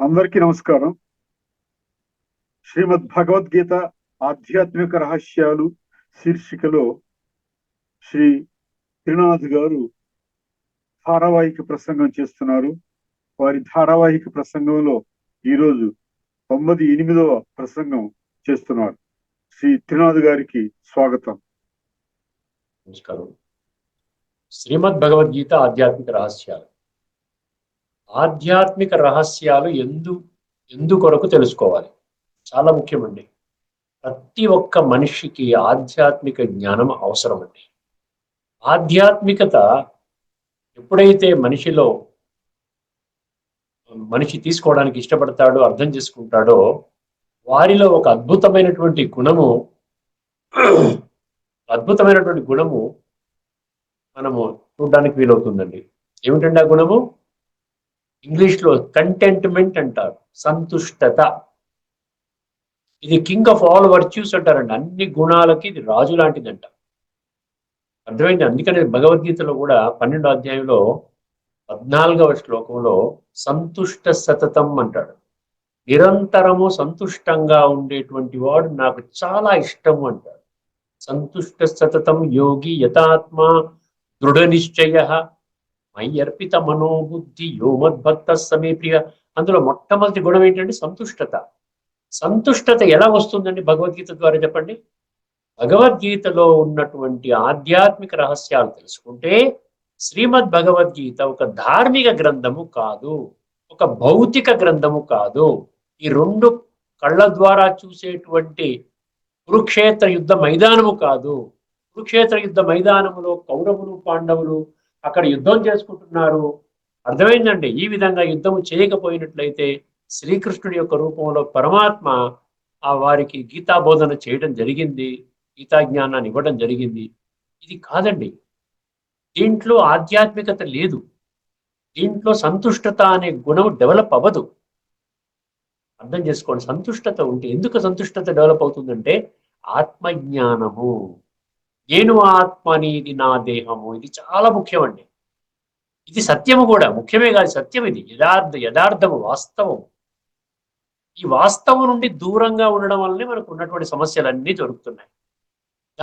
అందరికీ నమస్కారం. శ్రీమద్ భగవద్గీత ఆధ్యాత్మిక రహస్యాలు శీర్షికలో శ్రీ త్రినాథ్ గారు ధారావాహిక ప్రసంగం చేస్తున్నారు. వారి ధారావాహిక ప్రసంగంలో ఈరోజు 98వ ప్రసంగం చేస్తున్నారు. శ్రీ త్రినాథ్ గారికి స్వాగతం. నమస్కారం. శ్రీమద్ భగవద్గీత ఆధ్యాత్మిక రహస్యాలు ఎందుకొరకు తెలుసుకోవాలి. చాలా ముఖ్యమండి. ప్రతి ఒక్క మనిషికి ఆధ్యాత్మిక జ్ఞానం అవసరం అండి. ఆధ్యాత్మికత ఎప్పుడైతే మనిషి తీసుకోవడానికి ఇష్టపడతాడో, అర్థం చేసుకుంటాడో, వారిలో ఒక అద్భుతమైనటువంటి గుణము మనము చూడడానికి వీలవుతుందండి. ఏమిటండి ఆ గుణము? ఇంగ్లీష్లో కంటెంట్మెంట్ అంటారు, సంతుష్టత. ఇది కింగ్ ఆఫ్ ఆల్ వర్చ్యూస్ అంటారండి. అన్ని గుణాలకి ఇది రాజు లాంటిదంట. అర్థమైంది. అందుకని భగవద్గీతలో కూడా 12వ అధ్యాయంలో 14వ శ్లోకంలో సంతుష్ట సతతం అంటాడు. నిరంతరము సంతుష్టంగా ఉండేటువంటి వాడు నాకు చాలా ఇష్టము అంటాడు. సంతుష్ట సతతం యోగి యతాత్మ దృఢ నిశ్చయ మయ్యర్పిత మనోబుద్ధి యోమద్భక్త సమే ప్రియ. అందులో మొట్టమొదటి గుణం ఏంటంటే సంతుష్టత. సంతుష్టత ఎలా వస్తుందండి భగవద్గీత ద్వారా? చెప్పండి. భగవద్గీతలో ఉన్నటువంటి ఆధ్యాత్మిక రహస్యాలు తెలుసుకుంటే శ్రీమద్ భగవద్గీత ఒక ధార్మిక గ్రంథము కాదు, ఒక భౌతిక గ్రంథము కాదు. ఈ రెండు కళ్ళ ద్వారా చూసేటువంటి కురుక్షేత్ర యుద్ధ మైదానము కాదు. కురుక్షేత్ర యుద్ధ మైదానములో కౌరవులు పాండవులు అక్కడ యుద్ధం చేసుకుంటున్నారు. అర్థమైందండి. ఈ విధంగా యుద్ధము చేయకపోయినట్లయితే శ్రీకృష్ణుడి యొక్క రూపంలో పరమాత్మ వారికి గీతా బోధన చేయడం జరిగింది, గీతా జ్ఞానాన్ని ఇవ్వడం జరిగింది. ఇది కాదండి. దీంట్లో ఆధ్యాత్మికత లేదు. దీంట్లో సంతుష్టత అనే గుణం డెవలప్ అవ్వదు. అర్థం చేసుకోండి. సంతుష్టత ఉంటే, ఎందుకు సంతుష్టత డెవలప్ అవుతుందంటే ఆత్మజ్ఞానము. నేను ఆత్మ అనేది నా దేహము. ఇది చాలా ముఖ్యమండి. ఇది సత్యము కూడా, ముఖ్యమే కాదు, సత్యం. ఇది యథార్థము, వాస్తవం. ఈ వాస్తవం నుండి దూరంగా ఉండడం వల్లనే మనకు ఉన్నటువంటి సమస్యలన్నీ జరుగుతున్నాయి.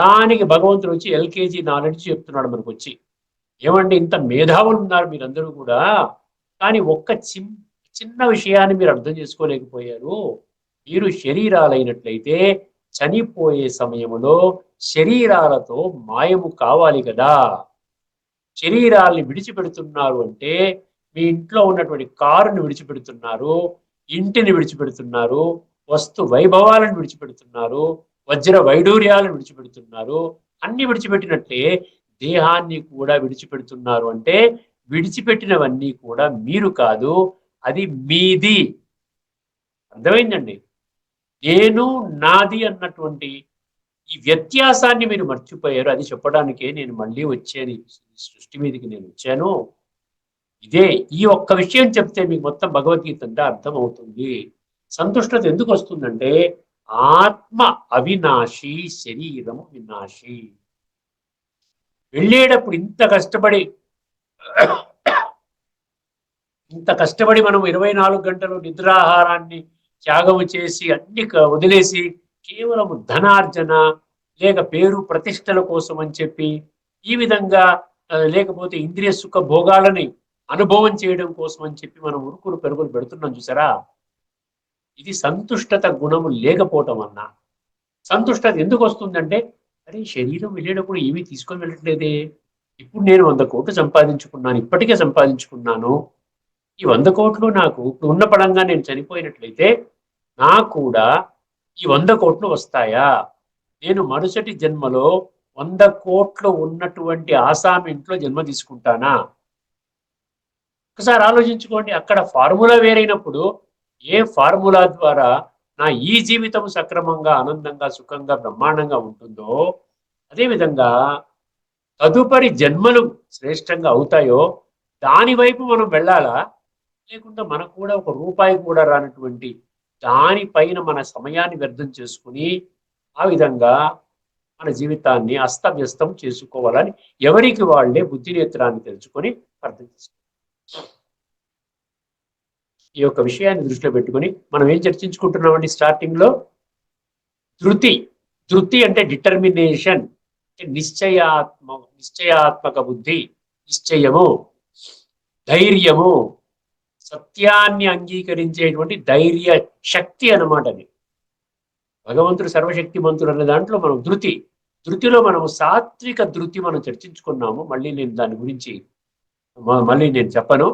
దానికి భగవంతుడు వచ్చి ఎల్కేజీ నాలెడ్జ్ చెప్తున్నాడు మనకు వచ్చి. ఏమండి, ఇంత మేధావులు ఉన్నారు మీరందరూ కూడా, కానీ ఒక్క చిన్న విషయాన్ని మీరు అర్థం చేసుకోలేకపోయారు. మీరు శరీరాలైనట్లయితే చనిపోయే సమయంలో శరీరాలతో మాయము కావాలి కదా. శరీరాల్ని విడిచిపెడుతున్నారు అంటే మీ ఇంట్లో ఉన్నటువంటి కారుని విడిచిపెడుతున్నారు, ఇంటిని విడిచిపెడుతున్నారు, వస్తు వైభవాలను విడిచిపెడుతున్నారు, వజ్ర వైడూర్యాలను విడిచిపెడుతున్నారు. అన్ని విడిచిపెట్టినట్లే దేహాన్ని కూడా విడిచిపెడుతున్నారు. అంటే విడిచిపెట్టినవన్నీ కూడా మీరు కాదు, అది మీది. అర్థమైందండి. నేను నాది అన్నటువంటి ఈ వ్యత్యాసాన్ని మీరు మర్చిపోయారు. అది చెప్పడానికే నేను మళ్ళీ వచ్చాను, సృష్టి మీదకి నేను వచ్చాను. ఇదే, ఈ ఒక్క విషయం చెప్తే మీకు మొత్తం భగవద్గీత అంతా అర్థమవుతుంది. సంతుష్టత ఎందుకు వస్తుందంటే ఆత్మ అవినాశి, శరీరం వినాశి. వెళ్ళేటప్పుడు ఇంత కష్టపడి మనం 24 గంటలు నిద్రాహారాన్ని త్యాగము చేసి అన్ని వదిలేసి కేవలం ధనార్జన లేక పేరు ప్రతిష్టల కోసం అని చెప్పి, ఈ విధంగా లేకపోతే ఇంద్రియ సుఖ భోగాలని అనుభవం చేయడం కోసం అని చెప్పి మనం ఉరుకులు పెరుగులు పెడుతున్నాం చూసారా. ఇది సంతుష్టత గుణము లేకపోవటం అన్నా. సంతుష్టత ఎందుకు వస్తుందంటే, అరే శరీరం వెళ్ళేటప్పుడు ఏమీ తీసుకొని వెళ్ళట్లేదే, ఇప్పుడు నేను 100 కోట్లు సంపాదించుకున్నాను, ఇప్పటికే సంపాదించుకున్నాను. ఈ 100 కోట్లు నాకు ఇప్పుడు ఉన్న పడంగా నేను చనిపోయినట్లయితే నాకు కూడా ఈ 100 కోట్లు వస్తాయా? నేను మరుసటి జన్మలో 100 కోట్లు ఉన్నటువంటి ఆసామి ఇంట్లో జన్మ తీసుకుంటానా? ఒకసారి ఆలోచించుకోండి. అక్కడ ఫార్ములా వేరైనప్పుడు ఏ ఫార్ములా ద్వారా నా ఈ జీవితం సక్రమంగా, ఆనందంగా, సుఖంగా, బ్రహ్మాండంగా ఉంటుందో, అదేవిధంగా తదుపరి జన్మలు శ్రేష్టంగా అవుతాయో దాని వైపు మనం వెళ్ళాలా? లేకుండా మనకు కూడా ఒక రూపాయి కూడా రానటువంటి దానిపైన మన సమయాన్ని వ్యర్థం చేసుకుని ఆ విధంగా మన జీవితాన్ని అస్తవ్యస్తం చేసుకోవాలని ఎవరికి వాళ్ళే బుద్ధి నేత్రాన్ని తెలుసుకొని అర్థం చేసుకోవాలి. ఈ యొక్క విషయాన్ని దృష్టిలో పెట్టుకుని మనం ఏం చర్చించుకుంటున్నామండి స్టార్టింగ్ లో? ధృతి అంటే డిటర్మినేషన్, నిశ్చయాత్మక బుద్ధి, నిశ్చయము, ధైర్యము, సత్యాన్ని అంగీకరించేటువంటి ధైర్య శక్తి అన్నమాట అది. భగవంతుడు సర్వశక్తిమంతుడు అనే దాంట్లో మనం ధృతిలో మనం సాత్విక ధృతి మనం చర్చించుకున్నాము. మళ్ళీ నేను దాని గురించి చెప్పను.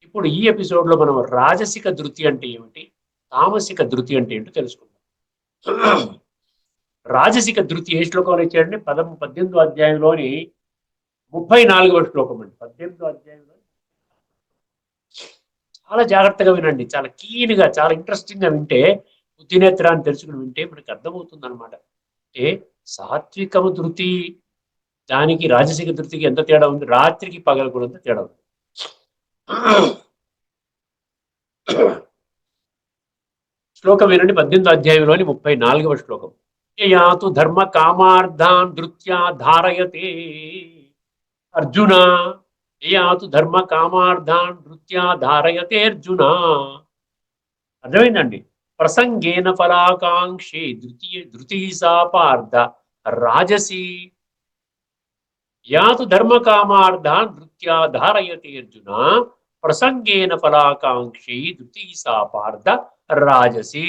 ఇప్పుడు ఈ ఎపిసోడ్ లో మనం రాజసిక ధృతి అంటే ఏమిటి, తామసిక ధృతి అంటే ఏంటో తెలుసుకుందాం. రాజసిక ధృతి ఏ శ్లోకంలో ఇచ్చాడంటే 18వ అధ్యాయంలోని 34వ శ్లోకం అండి. 18వ అధ్యాయంలో చాలా జాగ్రత్తగా వినండి, చాలా కీన్గా, చాలా ఇంట్రెస్టింగ్ గా వింటే, బుద్ధినేత్రాన్ని తెలుసుకుని వింటే మనకి అర్థమవుతుంది అనమాట. అంటే సాత్వికము ధృతి దానికి రాజసిక ధృతికి ఎంత తేడా ఉంది, రాత్రికి పగలు కూడా ఎంత తేడా ఉంది. శ్లోకం వినండి, 18వ అధ్యాయంలోని 34వ శ్లోకం. యాతు ధర్మ కామార్థాన్ ధృత్యా ధారయతే అర్జున, యాతు ధర్మ కామార్థాన్ ధృత్యా ధారయతే అర్జున. అర్థమైందండి? ప్రసంగేన ఫలాకాంక్షి ధృతి సా పార్థ రాజసి. యాతు ధర్మ కామార్థాన్ ధృత్యా ధారయతే అర్జున, ప్రసంగేన ఫలాకాంక్షి ధృతి సా పార్థ రాజసి.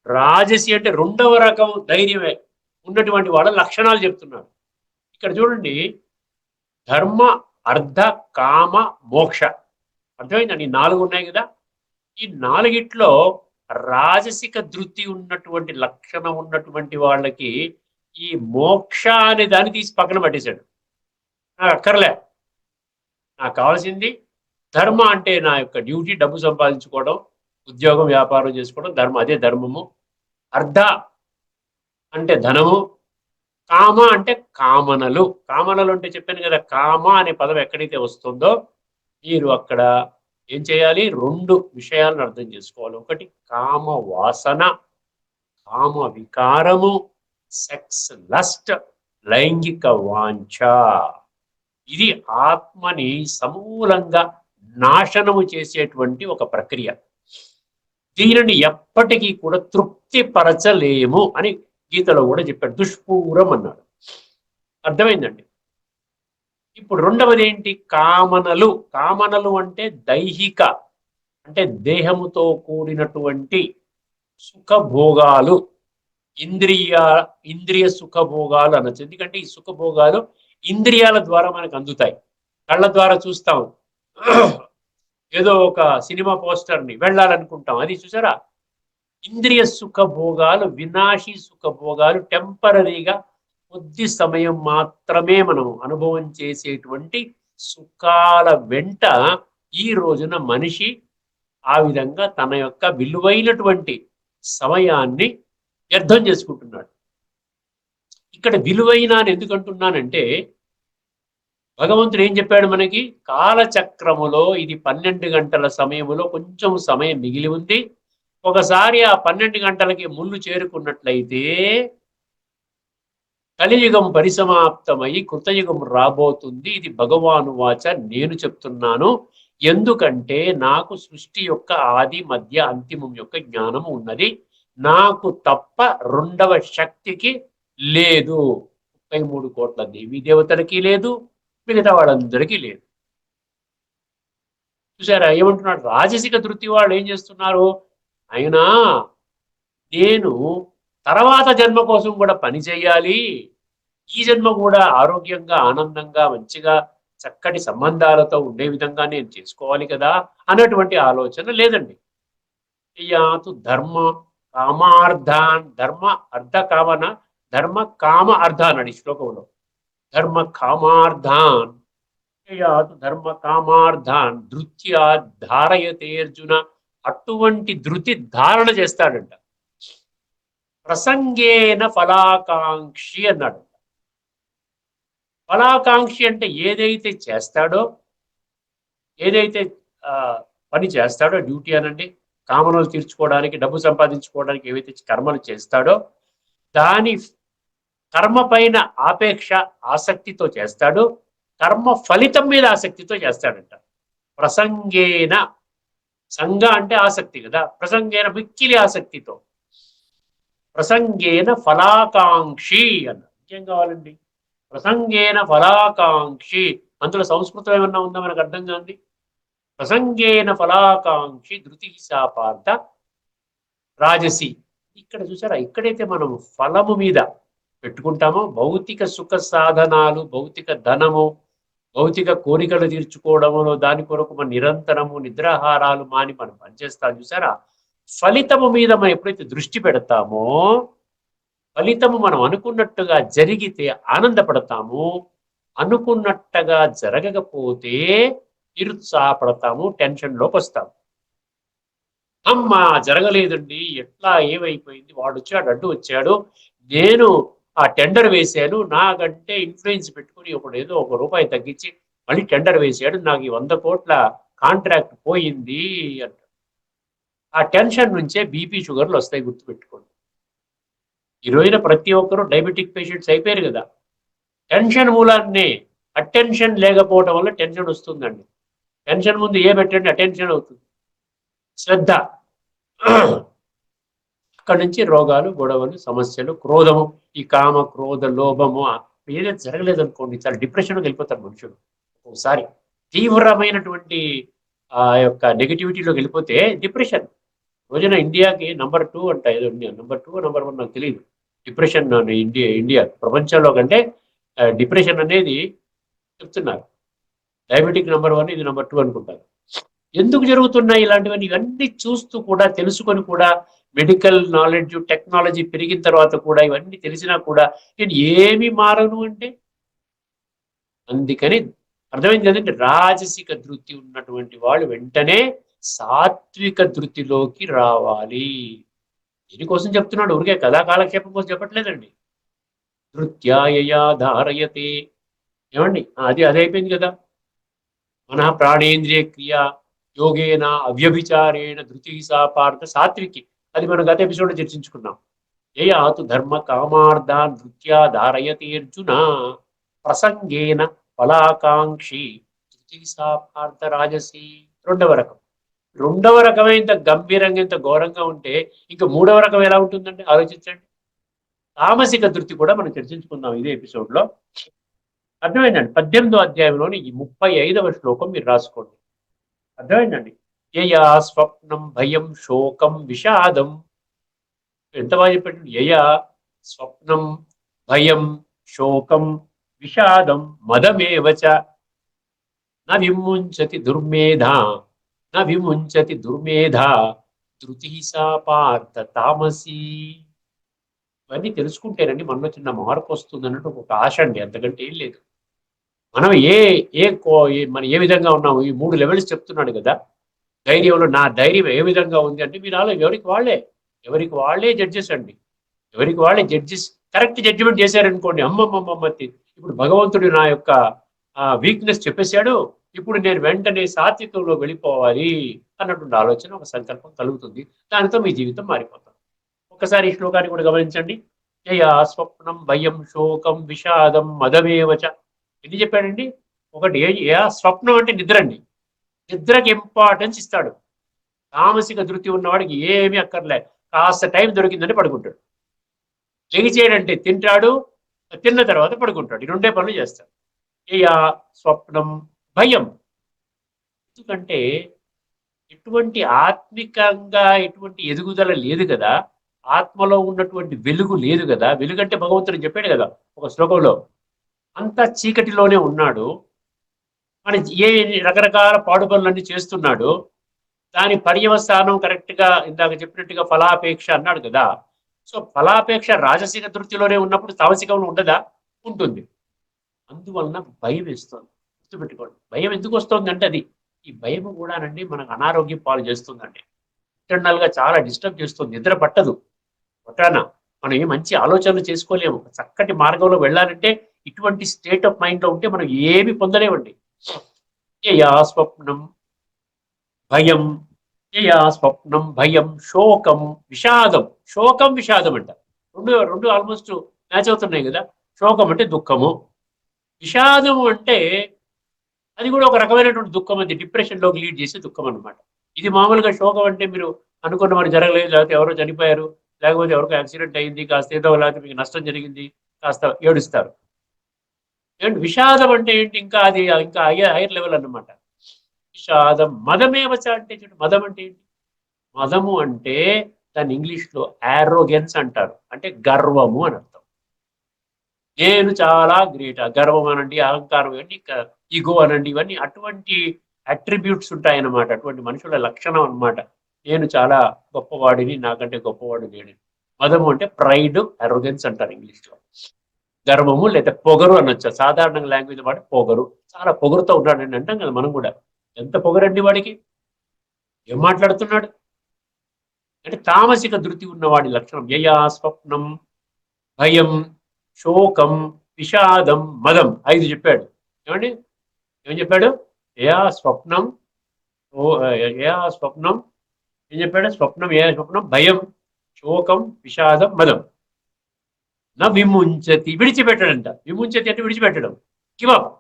రాజసి అంటే రెండవ రకం ధైర్యమే ఉన్నటువంటి వాళ్ళ లక్షణాలు చెప్తున్నాడు. ఇక్కడ చూడండి, ధర్మ, అర్థ, కామ, మోక్ష. అర్థమైందండి? 4 ఉన్నాయి కదా. ఈ 4గిట్లో రాజసిక ధృతి ఉన్నటువంటి లక్షణం ఉన్నటువంటి వాళ్ళకి ఈ మోక్ష అనే దాన్ని తీసి పక్కన పట్టేశాడు. నాకు అక్కర్లే, నాకు కావాల్సింది ధర్మ అంటే నా యొక్క డ్యూటీ, డబ్బు సంపాదించుకోవడం, ఉద్యోగం, వ్యాపారం చేసుకోవడం, ధర్మం, అదే ధర్మము. అర్థ అంటే ధనము, కామ అంటే కామనలు. కామనలు అంటే చెప్పాను కదా, కామ అనే పదం ఎక్కడైతే వస్తుందో మీరు అక్కడ ఏం చేయాలి, 2 విషయాలను అర్థం చేసుకోవాలి. ఒకటి కామ వాసన, కామ వికారము, సెక్స్ లస్ట్, లైంగిక వాంఛ. ఇది ఆత్మని సమూలంగా నాశనము చేసేటువంటి ఒక ప్రక్రియ. దీనిని ఎప్పటికీ కూడా తృప్తిపరచలేము అని గీతలో కూడా చెప్పాడు. దుష్పూరం అన్నాడు. అర్థమైందండి? ఇప్పుడు రెండవది ఏంటి? కామనలు. కామనలు అంటే దైహిక, అంటే దేహముతో కూడినటువంటి సుఖభోగాలు, ఇంద్రియ సుఖభోగాలు అనొచ్చు. ఎందుకంటే ఈ సుఖభోగాలు ఇంద్రియాల ద్వారా మనకు అందుతాయి. కళ్ళ ద్వారా చూస్తాం, ఏదో ఒక సినిమా పోస్టర్ని వెళ్ళాలనుకుంటాం, అది చూసారా? ఇంద్రియ సుఖభోగాలు, వినాశీ సుఖభోగాలు, టెంపరీగా కొద్ది సమయం మాత్రమే మనం అనుభవం చేసేటువంటి సుఖాల వెంట ఈ రోజున మనిషి ఆ విధంగా తన యొక్క విలువైనటువంటి సమయాన్ని వ్యర్థం చేసుకుంటున్నాడు. ఇక్కడ విలువైన అని ఎందుకు అంటున్నానంటే, భగవంతుడు ఏం చెప్పాడు మనకి? కాలచక్రములో ఇది 12 గంటల సమయములో కొంచెం సమయం మిగిలి ఉంది. ఒకసారి ఆ 12 గంటలకి ముళ్ళు చేరుకున్నట్లయితే కలియుగం పరిసమాప్తమై కృతయుగం రాబోతుంది. ఇది భగవాను వాచ, నేను చెప్తున్నాను. ఎందుకంటే నాకు సృష్టి యొక్క ఆది, మధ్య, అంతిమం యొక్క జ్ఞానం ఉన్నది. నాకు తప్ప రెండవ శక్తికి లేదు. 33 కోట్ల దేవీ దేవతలకి లేదు, మిగతా వాళ్ళందరికీ లేదు. చూసారా ఏమంటున్నాడు? రాజసిక ధృతి వాళ్ళు ఏం చేస్తున్నారు? అయినా నేను తర్వాత జన్మ కోసం కూడా పని చేయాలి, ఈ జన్మ కూడా ఆరోగ్యంగా, ఆనందంగా, మంచిగా, చక్కటి సంబంధాలతో ఉండే విధంగా నేను చేసుకోవాలి కదా అన్నటువంటి ఆలోచన లేదండి. యాతు ధర్మ కామార్థాన్, ధర్మ అర్థ కామన, ధర్మ కామ అర్థ అన్నాడు ఈ శ్లోకంలో. ధర్మ కామార్థాన్, యాతు ధర్మ కామార్థాన్ ధృత్యా ధారయతే అర్జున. అటువంటి ధృతి ధారణ చేస్తాడంట. ప్రసంగేన ఫలాకాంక్షి అన్నాడు. ఫలాకాంక్షి అంటే ఏదైతే చేస్తాడో, ఏదైతే పని చేస్తాడో, డ్యూటీ అనండి, కామనలు తీర్చుకోవడానికి, డబ్బు సంపాదించుకోవడానికి ఏవైతే కర్మలు చేస్తాడో దాని కర్మ పైన ఆపేక్ష, ఆసక్తితో చేస్తాడు. కర్మ ఫలితం మీద ఆసక్తితో చేస్తాడంట. ప్రసంగేన, సంగ అంటే ఆసక్తి కదా, ప్రసంగేన మిక్కిలి ఆసక్తితో, ప్రసంగేన ఫలాకాంక్షి అన్న. ఇంకేం కావాలండి? ప్రసంగేన ఫలాకాంక్షి, అందులో సంస్కృతం ఏమన్నా ఉందా మనకు అర్థం కాంది? ప్రసంగేన ఫలాకాంక్షి ధృతి శాపార్థ రాజసి. ఇక్కడ చూసారా, ఇక్కడైతే మనం ఫలము మీద పెట్టుకుంటామో, భౌతిక సుఖ సాధనాలు, భౌతిక ధనము, భౌతిక కోరికలు తీర్చుకోవడంలో దాని కొరకు మన నిరంతరము నిద్రాహారాలు మాని మనం పనిచేస్తాం చూసారా, ఫలితము మీద మనం ఎప్పుడైతే దృష్టి పెడతామో, ఫలితము మనం అనుకున్నట్టుగా జరిగితే ఆనందపడతాము, అనుకున్నట్టుగా జరగకపోతే నిరుత్సాహపడతాము, టెన్షన్లోకి వస్తాము. అమ్మా జరగలేదండి, ఎట్లా ఏమైపోయింది, వాడు వచ్చాడు అడ్డు వచ్చాడు, నేను ఆ టెండర్ వేశాను, నాకంటే ఇన్ఫ్లుయెన్స్ పెట్టుకుని ఒకడు ఏదో ₹1 తగ్గించి మళ్ళీ టెండర్ వేశాడు, నాకు ఈ 100 కోట్ల కాంట్రాక్ట్ పోయింది అంట. ఆ టెన్షన్ నుంచే బీపీ షుగర్లు వస్తాయి, గుర్తుపెట్టుకోండి. ఈరోజున ప్రతి ఒక్కరూ డయాబెటిక్ పేషెంట్స్ అయిపోయారు కదా, టెన్షన్ మూలాన్నే. అటెన్షన్ లేకపోవడం వల్ల టెన్షన్ వస్తుందండి. టెన్షన్ ముందు ఏ పెట్టండి అటెన్షన్ అవుతుంది, శ్రద్ధ. అక్కడి నుంచి రోగాలు, గొడవలు, సమస్యలు, క్రోధము, ఈ కామ క్రోధ లోభము. ఏదైతే జరగలేదనుకోండి, చాలా డిప్రెషన్కి వెళ్ళిపోతారు మనుషులు. ఒకసారి తీవ్రమైనటువంటి ఆ యొక్క నెగిటివిటీలోకి వెళ్ళిపోతే డిప్రెషన్. రోజున ఇండియాకి నంబర్ 2 అంట, ఏదో నంబర్ 2 నంబర్ 1 నాకు తెలియదు, డిప్రెషన్ ఇండియా ప్రపంచంలో కంటే డిప్రెషన్ అనేది చెప్తున్నారు. డయాబెటిక్ నంబర్ 1, ఇది నంబర్ 2 అనుకుంటారు. ఎందుకు జరుగుతున్నాయి ఇలాంటివన్నీ? ఇవన్నీ చూస్తూ కూడా, తెలుసుకొని కూడా, మెడికల్ నాలెడ్జ్ టెక్నాలజీ పెరిగిన తర్వాత కూడా, ఇవన్నీ తెలిసినా కూడా నేను ఏమి మారను అంటే, అందుకని అర్థమైంది కదండి. రాజసిక ధృతి ఉన్నటువంటి వాళ్ళు వెంటనే సాత్విక ధృతిలోకి రావాలి. దీనికోసం చెప్తున్నాడు, ఊరికే కథా కాలక్షేపం కోసం చెప్పట్లేదండి. ధృత్యాయయా ధారయతే. ఏమండి, అది అయిపోయింది కదా. మన ప్రాణేంద్రియ క్రియ యోగేన అవ్యభిచారేణ ధృతి సాపార్థ సాత్వికి, అది మనం గత ఎపిసోడ్ చర్చించుకున్నాం. యయాతు ధర్మ కామార్థాన్ ధృత్యా ధారయతే అర్జున ప్రసంగేన ఫలాకాంక్షి ధృతి సాపార్థ రాజసి. రెండవ రకం ఇంత గంభీరంగా, ఇంత ఘోరంగా ఉంటే ఇంక మూడవ రకం ఎలా ఉంటుందంటే ఆలోచించండి. తామసిక ధృతి కూడా మనం చర్చించుకుందాం ఇదే ఎపిసోడ్లో. అర్థమైందండి? 18వ అధ్యాయంలోని ఈ 35వ శ్లోకం మీరు రాసుకోండి. అర్థమైందండి? యయా స్వప్నం భయం శోకం విషాదం. ఎంత బాగా చెప్పండి. యయా స్వప్నం భయం శోకం విషాదం మదమేవచ న విముంచతి దుర్మేధా ధృతి సా పార్థ తామసి. ఇవన్నీ తెలుసుకుంటేనండి మనలో చిన్న మార్పు వస్తుంది అన్నట్టు ఒక ఆశ అండి, అంతకంటే ఏం లేదు. మనం మనం ఏ విధంగా ఉన్నాము, ఈ 3 లెవెల్స్ చెప్తున్నాడు కదా ధైర్యంలో. నా ధైర్యం ఏ విధంగా ఉంది అంటే, మీరు అలా ఎవరికి వాళ్ళే జడ్జెస్ అండి. ఎవరికి వాళ్ళే జడ్జెస్. కరెక్ట్ జడ్జిమెంట్ చేశారనుకోండి, అమ్మమ్మమ్మమ్మతి ఇప్పుడు భగవంతుడు నా యొక్క వీక్నెస్ చెప్పేశాడు, ఇప్పుడు నేను వెంటనే సాత్వికంలో వెళ్ళిపోవాలి అన్నటువంటి ఆలోచన, ఒక సంకల్పం కలుగుతుంది. దానితో మీ జీవితం మారిపోతుంది. ఒక్కసారి ఈ శ్లోకాన్ని కూడా గమనించండి. యయా స్వప్నం భయం శోకం విషాదం మదమేవచ. ఎన్ని చెప్పాడండి? ఒకటి స్వప్నం అంటే నిద్ర అండి. నిద్రకి ఇంపార్టెన్స్ ఇస్తాడు. తామసిక ధృతి ఉన్నవాడికి ఏమీ అక్కర్లే, కాస్త టైం దొరికిందని పడుకుంటాడు. లెగిచేయడంటే తింటాడు, తిన్న తర్వాత పడుకుంటాడు. ఈ 2 పనులు చేస్తాడు. యయా స్వప్నం భయం. ఎందుకంటే ఎటువంటి ఆత్మికంగా ఎటువంటి ఎదుగుదల లేదు కదా, ఆత్మలో ఉన్నటువంటి వెలుగు లేదు కదా. వెలుగంటే భగవంతుడు చెప్పాడు కదా ఒక శ్లోకంలో, అంతా చీకటిలోనే ఉన్నాడు. మన రకరకాల పాడు పనులన్నీ చేస్తున్నాడు. దాని పర్యవసానం కరెక్ట్గా ఇందాక చెప్పినట్టుగా ఫలాపేక్ష అన్నాడు కదా. సో ఫలాపేక్ష రాజసిక ధృతిలోనే ఉన్నప్పుడు తామసికంలో ఉండదా? ఉంటుంది. అందువలన భయం వేస్తుంది. గుర్తుపెట్టుకోండి, భయం ఎందుకు వస్తుంది అంటే, అది ఈ భయం కూడానండి మనకు అనారోగ్యం పాలు చేస్తుందండి. ఇంటర్నల్ గా చాలా డిస్టర్బ్ చేస్తుంది. నిద్ర పట్టదు. ఒకనా మనం ఏ మంచి ఆలోచనలు చేసుకోలేము. చక్కటి మార్గంలో వెళ్ళాలంటే ఇటువంటి స్టేట్ ఆఫ్ మైండ్ లో ఉంటే మనం ఏమి పొందలేమండి. యయా స్వప్నం భయం శోకం విషాదం. శోకం విషాదం అంట, రెండు ఆల్మోస్ట్ మ్యాచ్ అవుతున్నాయి కదా. శోకం అంటే దుఃఖము, విషాదము అంటే అది కూడా ఒక రకమైనటువంటి దుఃఖం, అది డిప్రెషన్లోకి లీడ్ చేసే దుఃఖం అనమాట. ఇది మామూలుగా శోకం అంటే మీరు అనుకున్న మరి జరగలేదు, లేకపోతే ఎవరో చనిపోయారు, లేకపోతే ఎవరికో యాక్సిడెంట్ అయింది, కాస్త ఏదో లేకపోతే మీకు నష్టం జరిగింది, కాస్త ఏడుస్తారు. ఏంటి విషాదం అంటే ఏంటి? ఇంకా అది ఇంకా హైయర్ లెవెల్ అన్నమాట. విషాదం మదమేవచ అంటే చూడండి, మదం అంటే ఏంటి? మదము అంటే దాన్ని ఇంగ్లీష్లో యారోగెన్స్ అంటారు, అంటే గర్వము అని అర్థం. నేను చాలా గ్రేట్, గర్వం అనండి, అహంకారం ఇవన్నీ, ఈగో అనండి, ఇవన్నీ అటువంటి అట్రిబ్యూట్స్ ఉంటాయన్నమాట, అటువంటి మనుషుల లక్షణం అన్నమాట. నేను చాలా గొప్పవాడిని, నాకంటే గొప్పవాడు లేడు. మదము అంటే ప్రైడ్, అరోగెన్స్ అంటారు ఇంగ్లీష్లో. గర్వము లేదా పొగరు అనొచ్చు, సాధారణ లాంగ్వేజ్ వాడి పొగరు, చాలా పొగరుతో ఉంటాడండి అంటాం కదా మనం కూడా. ఎంత పొగరండి వాడికి, ఏం మాట్లాడుతున్నాడు అంటే తామసిక ధృతి ఉన్నవాడి లక్షణం. యయా స్వప్నం భయం శోకం విషాదం మదం 5 చెప్పాడు. ఏమండి ఏం చెప్పాడు? యయా స్వప్నం, యయా స్వప్నం ఏం చెప్పాడు? స్వప్నం, యయా స్వప్నం, భయం శోకం విషాదం మదం. నా విముంచతి, విడిచిపెట్టడంట. విముంచతి అంటే విడిచిపెట్టడం, గివప్.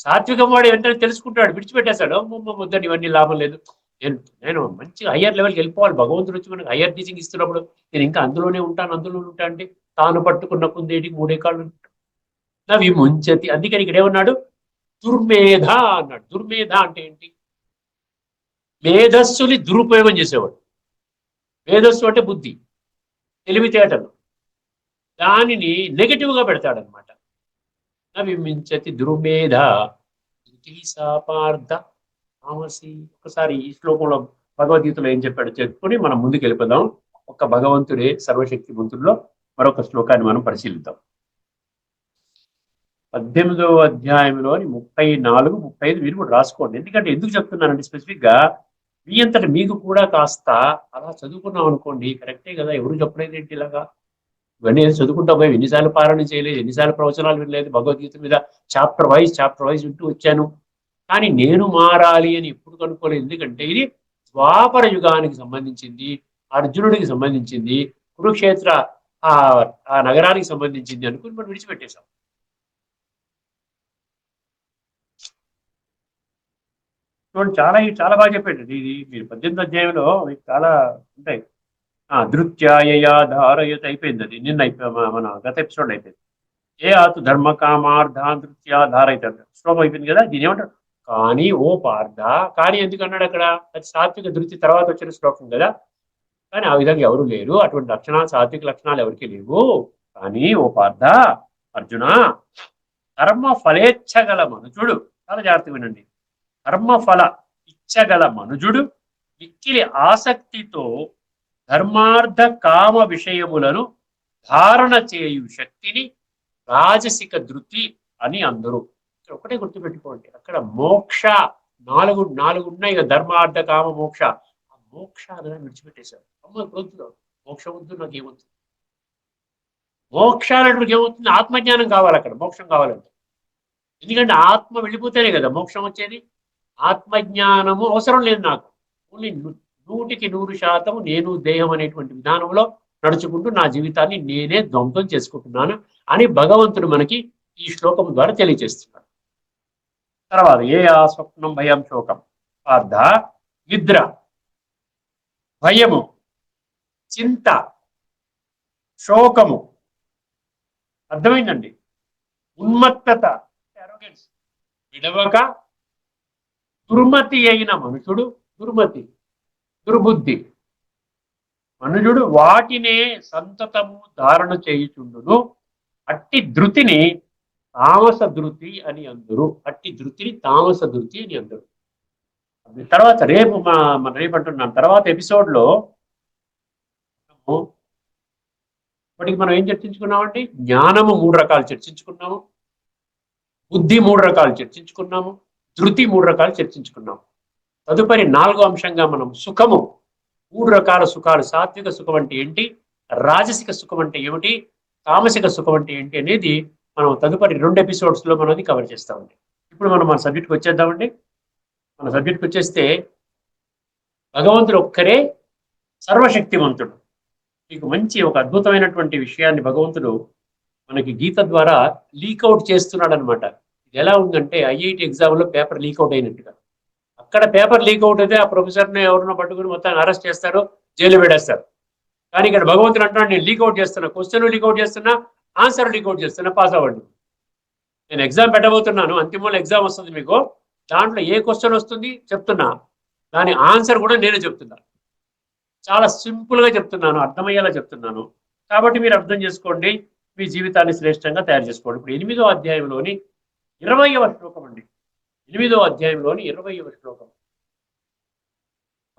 సాత్వికం వాడు వెంటనే తెలుసుకుంటాడు, విడిచిపెట్టేస్తాడు. ముద్దని ఇవన్నీ లాభం లేదు, నేను నేను మంచిగా హయ్యర్ లెవెల్కి వెళ్ళిపోవాలి, భగవంతుడు వచ్చి మనకు హయ్యర్ టీచింగ్ ఇస్తున్నప్పుడు నేను ఇంకా అందులోనే ఉంటాను అంటే తాను పట్టుకున్న కుందేటికి 3 కాళ్ళు. నా విముంచతి, అందుకని ఇక్కడ ఏమన్నాడు? దుర్మేధ అన్నాడు. దుర్మేధ అంటే ఏంటి? మేధస్సుని దురుపయోగం చేసేవాడు. మేధస్సు అంటే బుద్ధి, తెలివితేటలు, దానిని నెగటివ్గా పెడతాడనమాట. విమించతి దుర్మేధ సాపార్థ తామసి. ఒకసారి ఈ శ్లోకంలో భగవద్గీతలో ఏం చెప్పాడో చెప్పుకొని మనం ముందుకు వెళ్ళిపోదాం. ఒక్క భగవంతుడే సర్వశక్తి మంతుల్లో మరొక శ్లోకాన్ని మనం పరిశీలిద్దాం. 18వ అధ్యాయంలోని 34, 35 మీరు కూడా రాసుకోండి. ఎందుకు చెప్తున్నానంటే స్పెసిఫిక్ గా మీ అంతటి మీకు కూడా కాస్త అలా చదువుకున్నాం అనుకోండి, కరెక్టే కదా, ఎవరు చెప్పలేదు ఏంటి ఇలాగా, ఇవన్నీ చదువుకుంటా పోయి ఎన్నిసార్లు పారాయణ చేయలేదు, ఎన్నిసార్లు ప్రవచనాలు వినలేదు, భగవద్గీత మీద చాప్టర్ వైజ్ వింటూ వచ్చాను, కానీ నేను మారాలి అని ఎప్పుడు కనుక్కోలేదు. ఎందుకంటే ఇది ద్వాపర యుగానికి సంబంధించింది, అర్జునుడికి సంబంధించింది, కురుక్షేత్ర ఆ నగరానికి సంబంధించింది అనుకుని మనం విడిచిపెట్టేశాం. చూడండి, చాలా బాగా చెప్పాడు. ఇది మీరు 18వ అధ్యాయంలో మీకు చాలా ఉంటాయి. ధృత్యాయయా ధారయత అయిపోయింది, అది నిన్న మన గత ఎపిసోడ్ అయిపోయింది. ఏ ఆతు ధర్మ కామార్థాన్ ధృత్యా ధారయత శ్లోకం అయిపోయింది కదా. దీని ఏమంటారు? కానీ ఓ పార్థ, కానీ ఎందుకు అన్నాడు అక్కడ? అది సాత్విక ధృతి తర్వాత వచ్చిన శ్లోకం కదా. కానీ ఆ విధంగా ఎవరు లేరు, అటువంటి లక్షణాలు, సాత్విక లక్షణాలు ఎవరికి లేవు. కానీ ఓ పార్థ, అర్జున, కర్మ ఫలేచ్ఛగల మనుజుడు, చాలా జాగ్రత్తగా వినండి, కర్మఫల ఇచ్చగల మనుజుడు మిక్కిలి ఆసక్తితో ధర్మార్థ కామ విషయములను ధారణ చేయు శక్తిని రాజసిక ధృతి అని అందరూ. ఒకటే గుర్తుపెట్టుకోండి, అక్కడ మోక్ష నాలుగు ఉన్నాయి కదా, ధర్మార్థ కామ మోక్ష. ఆ మోక్ష అని విడిచిపెట్టేశారు. అమ్మ వద్దు, మోక్షం వద్దు, నాకు ఏమవుతుంది? మోక్షానికి ఏమవుతుంది? ఆత్మజ్ఞానం కావాలి అక్కడ, మోక్షం కావాలంటే. ఎందుకంటే ఆత్మ వెళ్ళిపోతేనే కదా మోక్షం వచ్చేది. ఆత్మజ్ఞానము అవసరం లేదు నాకు, ఓన్లీ 100% నేను దేహం అనేటువంటి విధానంలో నడుచుకుంటూ నా జీవితాన్ని నేనే ధ్వంసం చేసుకుంటున్నాను అని భగవంతుడు మనకి ఈ శ్లోకం ద్వారా తెలియజేస్తున్నాడు. తర్వాత ఏ ఆ స్వప్నం భయం శోకం పార్థ, నిద్ర, భయము, చింత, శోకము, అర్థమైందండి, ఉన్మత్తత, అరోగెన్స్, విడవక దుర్మతి అయిన మనుషుడు, దుర్బుద్ధి మనుజుడు వాటినే సంతతము ధారణ చేయుచుండును. అట్టి ధృతిని తామస ధృతి అని అందరు. తర్వాత రేపు రేపు అంటున్నాను, తర్వాత ఎపిసోడ్లో ఇప్పటికి మనం ఏం చర్చించుకున్నామంటే జ్ఞానము 3 రకాలు చర్చించుకున్నాము, బుద్ధి 3 రకాలు చర్చించుకున్నాము, ధృతి 3 రకాలు చర్చించుకున్నాము. తదుపరి 4వ అంశంగా మనం సుఖము, 3 రకాల సుఖాలు, సాత్విక సుఖం అంటే ఏంటి, రాజసిక సుఖం అంటే ఏమిటి, తామసిక సుఖం అంటే ఏంటి అనేది మనం తదుపరి 2 ఎపిసోడ్స్లో మనం అది కవర్ చేస్తామండి. ఇప్పుడు మనం మన సబ్జెక్ట్కి వచ్చేద్దామండి. మన సబ్జెక్ట్కి వచ్చేస్తే భగవంతుడు ఒక్కరే సర్వశక్తివంతుడు. మీకు మంచి ఒక అద్భుతమైనటువంటి విషయాన్ని భగవంతుడు మనకి గీత ద్వారా లీక్అవుట్ చేస్తున్నాడు అనమాట. ఇది ఎలా ఉందంటే ఐఐటి ఎగ్జామ్లో పేపర్ లీక్ అవుట్ అయినట్టుగా. అక్కడ పేపర్ లీక్ అవుట్ అయితే ఆ ప్రొఫెసర్ని ఎవరినో పట్టుకుని మొత్తాన్ని అరెస్ట్ చేస్తారు, జైలు పెడేస్తారు. కానీ ఇక్కడ భగవంతుడు అంటున్నాడు, నేను లీక్ అవుట్ చేస్తున్నా, క్వశ్చన్ లీక్ అవుట్ చేస్తున్నా, ఆన్సర్ లీక్ అవుట్ చేస్తున్నా, పాస్ అవ్వండి. నేను ఎగ్జామ్ పెట్టబోతున్నాను, అంతిమంలో ఎగ్జామ్ వస్తుంది మీకు, దాంట్లో ఏ క్వశ్చన్ వస్తుంది చెప్తున్నా, దాని ఆన్సర్ కూడా నేనే చెప్తున్నా. చాలా సింపుల్గా చెప్తున్నాను, అర్థమయ్యేలా చెప్తున్నాను. కాబట్టి మీరు అర్థం చేసుకోండి, మీ జీవితాన్ని శ్రేష్టంగా తయారు చేసుకోండి. ఇప్పుడు 8వ అధ్యాయంలోని 20వ శ్లోకం అండి. 8వ అధ్యాయంలోని 20వ శ్లోకం.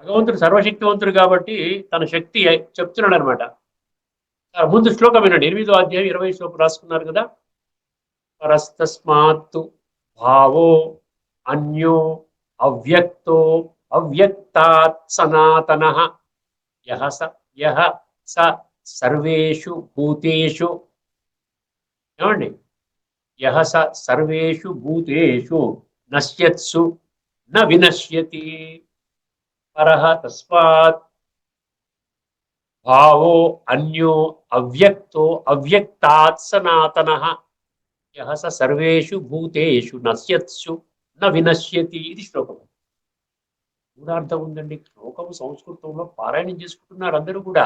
భగవంతుడు సర్వశక్తివంతుడు కాబట్టి తన శక్తి చెప్తున్నాడు అనమాట. ముందు శ్లోకం వినండి. 8వ అధ్యాయం 20 శ్లోకం రాసుకున్నారు కదా. పరస్తస్మాత్తు భావో అన్యో అవ్యక్తో అవ్యక్తాత్ సనాతనః యః స సర్వేషు భూతేషు. ఏమండి? యః స సర్వేషు భూతేషు నశ్యత్సు న వినశ్యతి. పరః తస్మాత్ భావో అన్యో అవ్యక్తో అవ్యక్తాత్ సనాతనః యః స సర్వేషు భూతేషు నశ్యత్సు న వినశ్యతి. ఇది శ్లోకం. గూఢార్థం ఉందండి. శ్లోకం సంస్కృతంలో పారాయణం చేసుకుంటున్నారు అందరూ కూడా.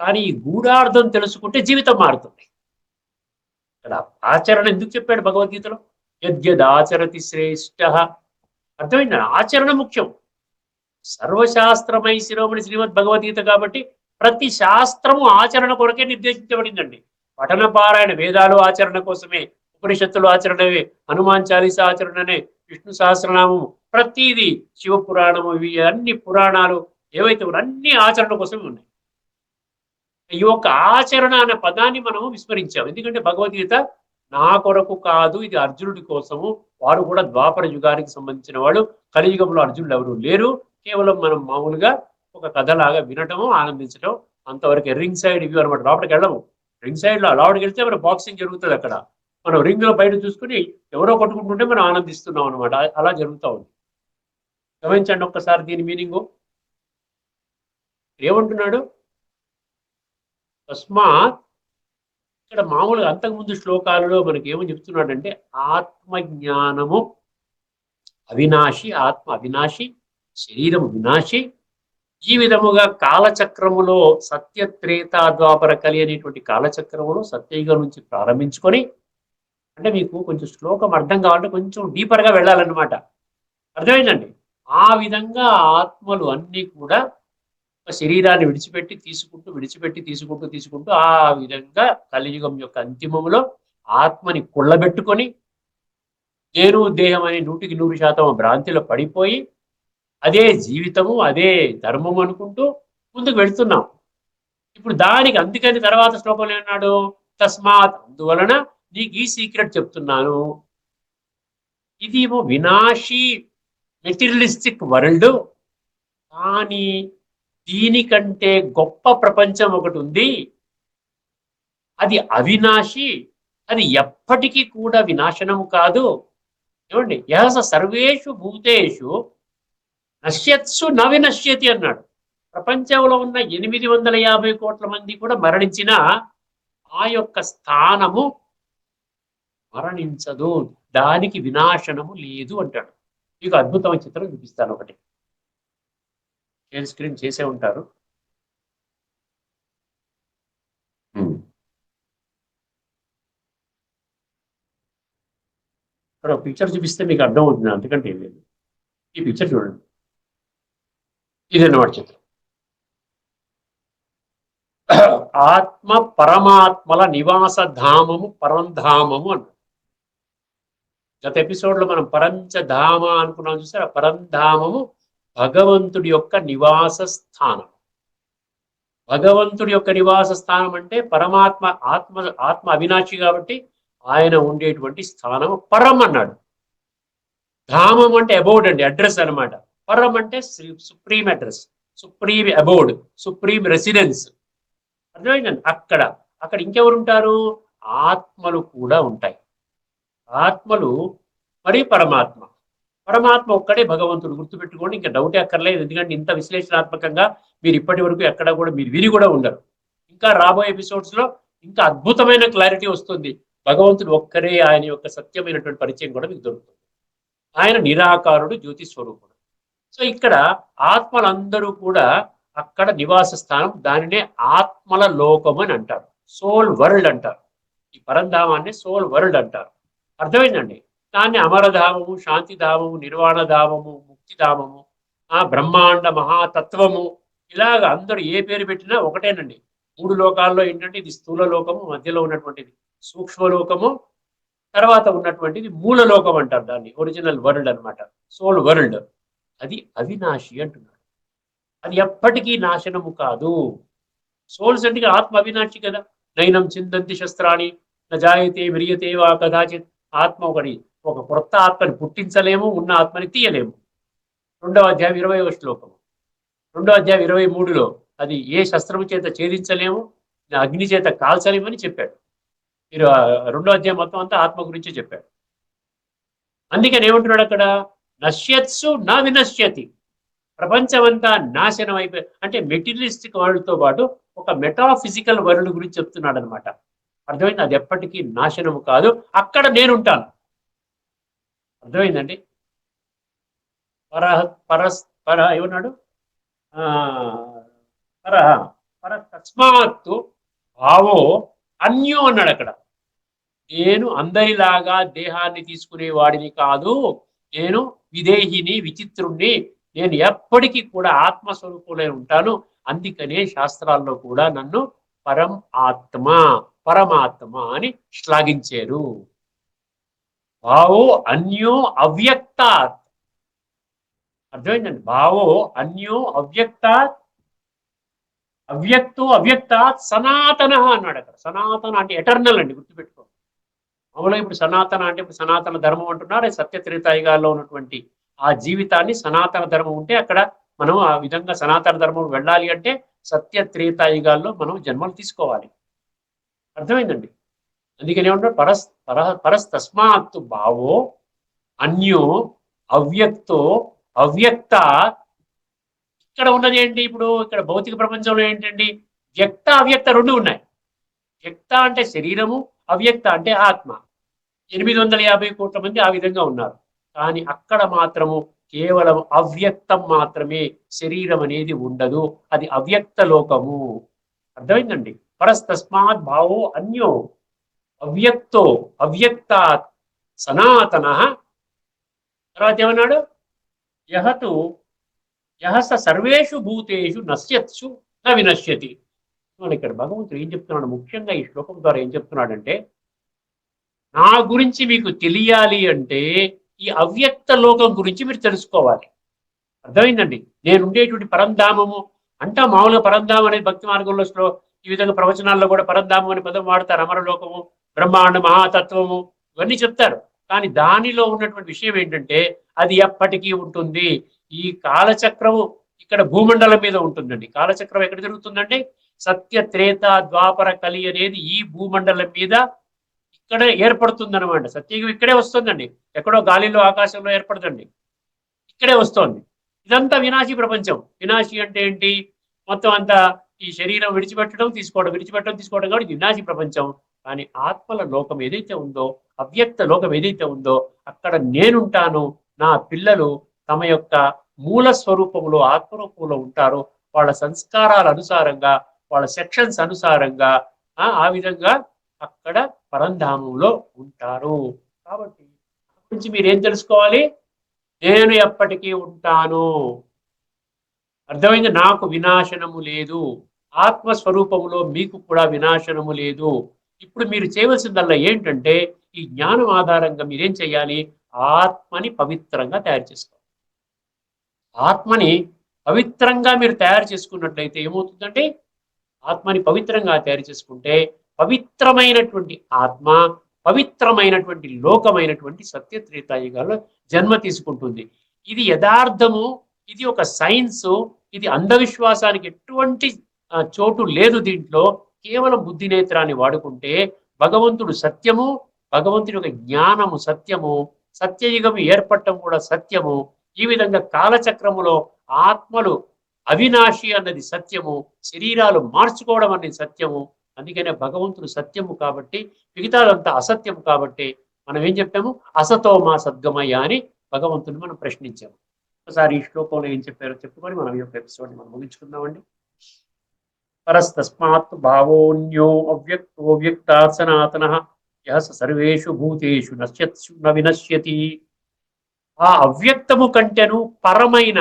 కానీ ఈ గూఢార్థం తెలుసుకుంటే జీవితం మారుతుంది. ఇక్కడ ఆచరణ ఎందుకు చెప్పాడు భగవద్గీతలో? యద్యదాచరతి శ్రేష్ఠ. అర్థమైంది? ఆచరణ ముఖ్యం. సర్వశాస్త్రమై శిరోమణి శ్రీమద్ భగవద్గీత కాబట్టి ప్రతి శాస్త్రము ఆచరణ కొరకే నిర్దేశించబడిందండి. పఠన పారాయణ, వేదాలు ఆచరణ కోసమే, ఉపనిషత్తులు ఆచరణవే, హనుమాన్ చాలీసా ఆచరణనే, విష్ణు సహస్రనామము, ప్రతిదీ, శివ పురాణము, ఇవి అన్ని పురాణాలు ఏవైతే అన్ని ఆచరణ కోసమే ఉన్నాయి. ఈ యొక్క ఆచరణ అనే పదాన్ని మనము విస్మరించాం. ఎందుకంటే భగవద్గీత నా కొరకు కాదు, ఇది అర్జునుడి కోసము. వాడు కూడా ద్వాపర యుగానికి సంబంధించిన వాడు. కలియుగంలో అర్జునుడు ఎవరు లేరు. కేవలం మనం మామూలుగా ఒక కథలాగా వినటము, ఆనందించడం, అంతవరకు. రింగ్ సైడ్ ఇవి అనమాట. లోపలికి వెళ్ళము. రింగ్ సైడ్ లో లోపలికి వెళ్తే మన బాక్సింగ్ జరుగుతుంది. అక్కడ మనం రింగ్ లో బయట చూసుకుని ఎవరో కొట్టుకుంటుంటే మనం ఆనందిస్తున్నాం అనమాట. అలా జరుగుతూ ఉంది. గమనించండి ఒక్కసారి దీని మీనింగు. ఏమంటున్నాడు? తస్మాత్, ఇక్కడ మామూలుగా అంతకుముందు శ్లోకాలలో మనకి ఏమని చెప్తున్నాడంటే, ఆత్మజ్ఞానము అవినాశి, ఆత్మ అవినాశి, శరీరము వినాశి. ఈ విధముగా కాలచక్రములో సత్యత్రేత ద్వాపర కలి అనేటువంటి కాలచక్రములో సత్యయుగం నుంచి ప్రారంభించుకొని, అంటే మీకు కొంచెం శ్లోకం అర్థం కావాలంటే కొంచెం డీపర్గా వెళ్ళాలన్నమాట. అర్థమైందండి? ఆ విధంగా ఆత్మలు అన్నీ కూడా శరీరాన్ని విడిచిపెట్టి తీసుకుంటూ ఆ విధంగా కలియుగం యొక్క అంతిమములో ఆత్మని కుళ్ళబెట్టుకొని, నేను దేహం అనే 100% భ్రాంతిలో పడిపోయి అదే జీవితము, అదే ధర్మం అనుకుంటూ ముందుకు వెళ్తున్నాం. ఇప్పుడు దానికి అందుకని తర్వాత శ్లోకంలో ఏమన్నాడు? తస్మాత్, అందువలన నీకు ఈ సీక్రెట్ చెప్తున్నాను. ఇది ఏమో వినాశీ మెటీరియలిస్టిక్ వరల్డ్, కానీ దీనికంటే గొప్ప ప్రపంచం ఒకటి ఉంది. అది అవినాశి, అది ఎప్పటికీ కూడా వినాశనము కాదు. ఏమండి? యహ సర్వేషు భూతేషు నశ్యత్సు న వినశ్యతి అన్నాడు. ప్రపంచంలో ఉన్న 850 కోట్ల మంది కూడా మరణించిన ఆ యొక్క స్థానము మరణించదు, దానికి వినాశనము లేదు అంటాడు. మీకు అద్భుతమైన చిత్రం చూపిస్తాను ఒకటి. షేర్ స్క్రీన్ చేసే ఉంటారు. ఇక్కడ ఒక పిక్చర్ చూపిస్తే మీకు అర్థం అవుతుంది, అంతకంటే ఏం లేదు. ఈ పిక్చర్ చూడండి. ఇదన్నమాట చిత్రం. ఆత్మ పరమాత్మల నివాస ధామము పరంధామము అన్నాడు. గత ఎపిసోడ్లో మనం పరంచధామ అనుకున్నాం చూసారు. ఆ పరంధామము భగవంతుడి యొక్క నివాస స్థానం. భగవంతుడి యొక్క నివాస స్థానం అంటే పరమాత్మ, ఆత్మ అవినాశి కాబట్టి ఆయన ఉండేటువంటి స్థానము పరం అన్నాడు. ధామం అంటే అబౌడ్ అండి, అడ్రస్ అనమాట. పరం అంటే supreme address, supreme abode, supreme residence. అర్థమైందండి? అక్కడ ఇంకెవరు ఉంటారు? ఆత్మలు కూడా ఉంటాయి. ఆత్మలు మరి పరమాత్మ ఒక్కడే భగవంతుడు. గుర్తుపెట్టుకోండి, ఇంకా డౌటే అక్కర్లేదు. ఎందుకంటే ఇంత విశ్లేషణాత్మకంగా మీరు ఇప్పటి వరకు ఎక్కడ కూడా మీరు విని కూడా ఉండరు. ఇంకా రాబోయే ఎపిసోడ్స్ లో ఇంకా అద్భుతమైన క్లారిటీ వస్తుంది. భగవంతుడు ఒక్కరే ఆయన యొక్క సత్యమైనటువంటి పరిచయం కూడా మీకు దొరుకుతుంది. ఆయన నిరాకారుడు, జ్యోతి స్వరూపుడు. సో ఇక్కడ ఆత్మలందరూ కూడా అక్కడ నివాస స్థానం, దానినే ఆత్మల లోకం అని అంటారు, సోల్ వరల్డ్ అంటారు. ఈ పరంధామాన్ని సోల్ వరల్డ్ అంటారు. అర్థమైందండి? దాన్ని అమరధామము, శాంతిధామము, నిర్వాణధామము, ముక్తిధామము, బ్రహ్మాండ మహాతత్వము, ఇలాగ అందరూ ఏ పేరు పెట్టినా ఒకటేనండి. 3 లోకాల్లో ఏంటంటే ఇది స్థూల లోకము, మధ్యలో ఉన్నటువంటిది సూక్ష్మలోకము, తర్వాత ఉన్నటువంటిది మూల లోకం అంటారు, దాన్ని ఒరిజినల్ వరల్డ్ అన్నమాట, సోల్ వరల్డ్. అది అవినాశి అంటున్నాడు. అది ఎప్పటికీ నాశనము కాదు. సోల్స్ అంటే ఆత్మ అవినాశి కదా. నైనం చిందంతి శస్త్రాన్ని నజాయతే విరియతే వా కదాచిత్. ఆత్మ ఒక కొత్త ఆత్మని పుట్టించలేము, ఉన్న ఆత్మని తీయలేము. 2వ అధ్యాయం 20వ శ్లోకము. 2వ అధ్యాయం 23లో అది ఏ శస్త్రము చేత ఛేదించలేము, అగ్ని చేత కాల్చలేమని చెప్పాడు. మీరు 2వ అధ్యాయం మొత్తం అంతా ఆత్మ గురించి చెప్పాడు. అందుకని ఏమంటున్నాడు అక్కడ, నశ్యత్సు నా వినశ్యతి. ప్రపంచమంతా నాశనం అయిపోయి, అంటే మెటీరియలిస్టిక్ వరల్డ్తో పాటు ఒక మెటాఫిజికల్ వరల్డ్ గురించి చెప్తున్నాడు అనమాట. అర్థమైంది? అది ఎప్పటికీ నాశనము కాదు, అక్కడ నేనుంటాను. అర్థమైందండి? ఏమన్నాడు? తస్మాత్తు భావో అన్యో అన్నాడు అక్కడ. నేను అందరిలాగా దేహాన్ని తీసుకునే వాడిని కాదు, నేను విదేహిని, విచిత్రుణ్ణి, నేను ఎప్పటికీ కూడా ఆత్మస్వరూపులై ఉంటాను. అందుకనే శాస్త్రాల్లో కూడా నన్ను పరమాత్మ అని శ్లాఘించారు. భావో అన్యో అవ్యక్తాత్. అర్థమైందండి? భావో అన్యో అవ్యక్తాత్, అవ్యక్తో అవ్యక్తాత్ సనాతన అన్నాడు అక్కడ. సనాతన అంటే ఎటర్నల్ అండి, గుర్తుపెట్టుకో. మామూలుగా ఇప్పుడు సనాతన అంటే ఇప్పుడు సనాతన ధర్మం అంటున్నారు. సత్యత్రేతాయుగాల్లో ఉన్నటువంటి ఆ జీవితాన్ని సనాతన ధర్మం ఉంటే అక్కడ మనం ఆ విధంగా సనాతన ధర్మం వెళ్ళాలి అంటే సత్యత్రేతాయుగాల్లో మనం జన్మలు తీసుకోవాలి. అర్థమైందండి? అందుకని ఏమంటారు, పరస్తస్మాత్తు భావో అన్యో అవ్యక్తో అవ్యక్త. ఇక్కడ ఉన్నది ఏంటి? ఇప్పుడు ఇక్కడ భౌతిక ప్రపంచంలో ఏంటండి, వ్యక్త అవ్యక్త 2 ఉన్నాయి. వ్యక్త అంటే శరీరము, అవ్యక్త అంటే ఆత్మ. 850 కోట్ల మంది ఆ విధంగా ఉన్నారు. కానీ అక్కడ మాత్రము కేవలం అవ్యక్తం మాత్రమే, శరీరం అనేది ఉండదు, అది అవ్యక్త లోకము. అర్థమైందండి? పరస్తస్మాత్ భావో అన్యో అవ్యక్తో అవ్యక్తాత్ సనాతన. తర్వాత ఏమన్నాడు, యహస సర్వేషు భూతేషు నశ్యత్సు న వినశ్యతి. ఇక్కడ భగవంతుడు ఏం చెప్తున్నాడు, ముఖ్యంగా ఈ శ్లోకం ద్వారా ఏం చెప్తున్నాడంటే, నా గురించి మీకు తెలియాలి అంటే ఈ అవ్యక్త లోకం గురించి మీరు తెలుసుకోవాలి. అర్థమైందండి? నేను ఉండేటువంటి పరంధామము అంటా, మామూలుగా పరంధామం అనేది భక్తి మార్గంలో ఈ విధంగా ప్రవచనాల్లో కూడా పరంధామం అనే పదం వాడతారు. అమరలోకము, బ్రహ్మాండ మహాతత్వము, ఇవన్నీ చెప్తారు. కానీ దానిలో ఉన్నటువంటి విషయం ఏంటంటే అది ఎప్పటికీ ఉంటుంది. ఈ కాలచక్రము ఇక్కడ భూమండలం మీద ఉంటుందండి. కాలచక్రం ఎక్కడ జరుగుతుందంటే సత్య త్రేత ద్వాపర కలి అనేది ఈ భూమండలం మీద ఇక్కడ ఏర్పడుతుంది అనమాట. సత్యయుగం ఇక్కడే వస్తుందండి, ఎక్కడో గాలిలో ఆకాశంలో ఏర్పడుతుంది, ఇక్కడే వస్తుంది. ఇదంతా వినాశీ ప్రపంచం. వినాశీ అంటే ఏంటి? మొత్తం అంతా ఈ శరీరం విడిచిపెట్టడం తీసుకోవడం, విడిచిపెట్టడం తీసుకోవడం, కాబట్టి వినాశీ ప్రపంచం. కానీ ఆత్మల లోకం ఏదైతే ఉందో, అవ్యక్త లోకం ఏదైతే ఉందో, అక్కడ నేనుంటాను. నా పిల్లలు తమ యొక్క మూల స్వరూపంలో ఆత్మరూపంలో ఉంటారు. వాళ్ళ సంస్కారాల అనుసారంగా, వాళ్ళ సెక్షన్స్ అనుసారంగా ఆ విధంగా అక్కడ పరంధామంలో ఉంటారు. కాబట్టి గురించి మీరేం తెలుసుకోవాలి? నేను ఎప్పటికీ ఉంటాను. అర్థమైంది? నాకు వినాశనము లేదు. ఆత్మస్వరూపములో మీకు కూడా వినాశనము లేదు. ఇప్పుడు మీరు చేయవలసిందల్లా ఏంటంటే ఈ జ్ఞానం ఆధారంగా మీరేం చేయాలి? ఆత్మని పవిత్రంగా తయారు చేసుకోవాలి. ఆత్మని పవిత్రంగా మీరు తయారు చేసుకున్నట్లయితే ఏమవుతుందంటే, ఆత్మని పవిత్రంగా తయారు చేసుకుంటే పవిత్రమైనటువంటి ఆత్మ, పవిత్రమైనటువంటి లోకమైనటువంటి సత్యత్రేతాయుగాల్లో జన్మ తీసుకుంటుంది. ఇది యథార్థము, ఇది ఒక సైన్స్, ఇది అంధవిశ్వాసానికి ఎటువంటి చోటు లేదు దీంట్లో. కేవలం బుద్ధి నేత్రాన్ని వాడుకుంటే భగవంతుడు సత్యము, భగవంతుడి యొక్క జ్ఞానము సత్యము, సత్యయుగము ఏర్పడటం కూడా సత్యము. ఈ విధంగా కాలచక్రములో ఆత్మలు అవినాశి అన్నది సత్యము, శరీరాలు మార్చుకోవడం అనేది సత్యము. అందుకనే భగవంతుడు సత్యము కాబట్టి మిగతాదంతా అసత్యము కాబట్టి మనం ఏం చెప్పాము, అసతో మా సద్గమయ్య అని భగవంతుని మనం ప్రశ్నించాము. ఒకసారి ఈ శ్లోకంలో ఏం చెప్పారో చెప్పుకొని మనం ఈ యొక్క ఎపిసోడ్ మనం ముగించుకుందామండి. పరస్తస్మాత్ భావోన్యో అవ్యక్తో వ్యక్తాత్ సనాతనః యః స సర్వేషు భూతేషు నశ్యత్సు న వినశ్యతి. ఆ అవ్యక్తము కంటెను పరమైన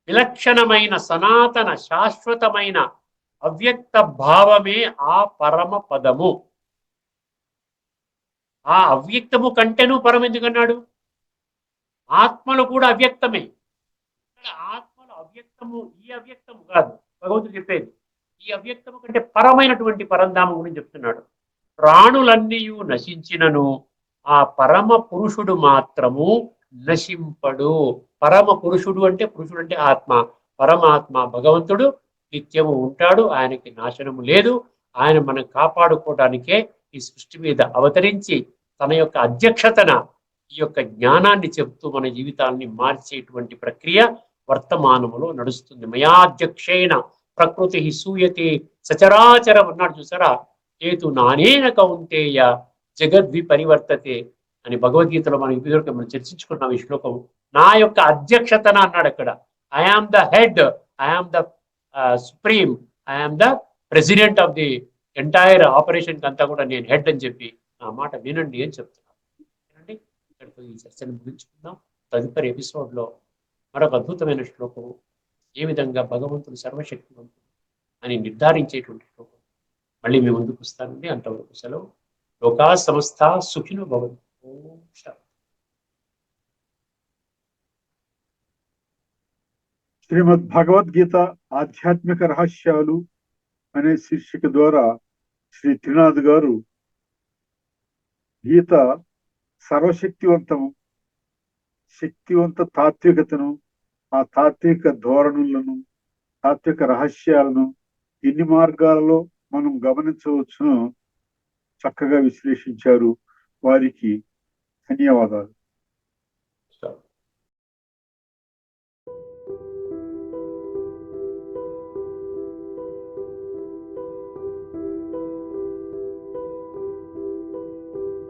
విలక్షణమైన సనాతన శాశ్వతమైన అవ్యక్త భావమే ఆ పరమ పదము. ఆ అవ్యక్తము కంటెను పరం ఎందుకన్నాడు? ఆత్మలు కూడా అవ్యక్తమే. ఆత్మలు అవ్యక్తము, ఈ అవ్యక్తము కాదు భగవంతుడు చెప్పేది. ఈ అవ్యక్తము కంటే పరమైనటువంటి పరంధామం గురించి చెప్తున్నాడు. ప్రాణులన్నీ నశించినను ఆ పరమ పురుషుడు మాత్రము నశింపడు. పరమ పురుషుడు అంటే, పురుషుడు అంటే ఆత్మ, పరమాత్మ భగవంతుడు నిత్యము ఉంటాడు. ఆయనకి నాశనము లేదు. ఆయన మనం కాపాడుకోవడానికే ఈ సృష్టి మీద అవతరించి తన యొక్క అధ్యక్షతన ఈ యొక్క జ్ఞానాన్ని చెప్తూ మన జీవితాన్ని మార్చేటువంటి ప్రక్రియ వర్తమానములో నడుస్తుంది. మయాధ్యక్షేణ ప్రకృతి సూయతే సచరాచరం అన్నాడు చూసారా. ఏతు నానేన కౌంతేయ జగద్వి పరివర్తతే అని భగవద్గీతలో మనం చర్చించుకున్నాం ఈ శ్లోకం. నా యొక్క అధ్యక్షతన అన్నాడు అక్కడ. I am the head, I am the supreme, I am the president of the entire operation అంతా కూడా నేను హెడ్ అని చెప్పి నా మాట వినండి అని చెప్తున్నాను. వినండి. ఇక్కడితో ఈ చర్చను ముగించుకుందాం. తదుపరి ఎపిసోడ్లో మరొక అద్భుతమైన శ్లోకం, ఏ విధంగా భగవంతుడు సర్వశక్తివంతుడు అని నిర్ధారించేటువంటి శ్లోకం మళ్ళీ మీ ముందుకు వస్తానండి. అంతవరకు సెలవు. లోకా సమస్త సుఖినో భవంతు. ఓం శాంతి. శ్రీమద్ భగవద్గీత ఆధ్యాత్మిక రహస్యాలు అనే శీర్షిక ద్వారా శ్రీ త్రినాథ్ గారు గీత సర్వశక్తివంతము, శక్తివంత తాత్వికతను, ఆ తాత్విక ధోరణులను, తాత్విక రహస్యాలను ఎన్ని మార్గాలలో మనం గమనించవచ్చునో చక్కగా విశ్లేషించారు. వారికి ధన్యవాదాలు.